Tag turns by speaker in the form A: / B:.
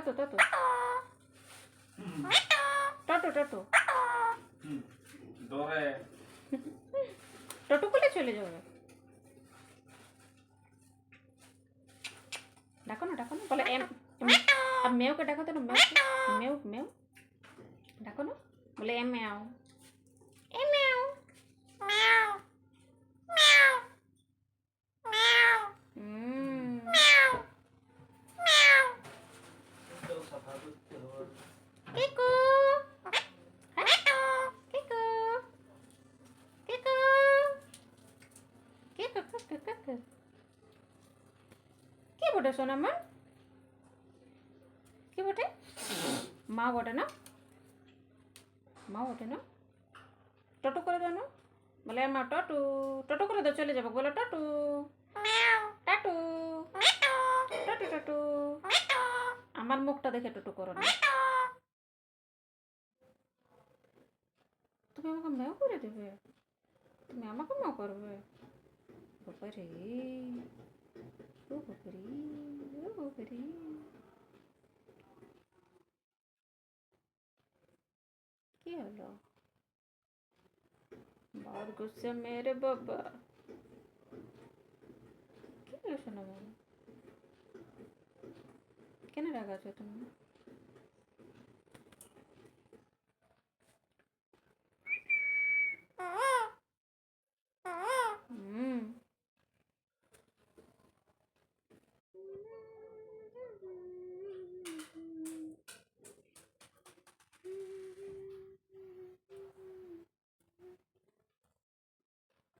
A: টটো টটো টটো টটো
B: ডরে
A: টটো করলে চলে যাবে। ডাকো না বলে এম अब मेव के डाको तो ना मेव मेव डाको ना बोले एम म्याओ एम म्याओ म्याओ म्याओ म्याओ म्याओ म्याओ किकू किकू किकू किकू किकू কি বটে সোনা মা কি বটে মা বটে না মা বটে না টটো করে দাও না বলে মা টটু টটো করে দাও চলে যাবো বলো টটু টাটু টটু টটু আমার মুখটা দেখে টটু করো না তুমি আমাকে ম্যাও করে দেবে তুমি আমাকে ম্যাও করবে বাবারে ও বাবারে ও বাবারে কি হলো बहुत गुस्से मेरे बाबा কি হলো সোনা বাবা কেন রাগ আছো তুমি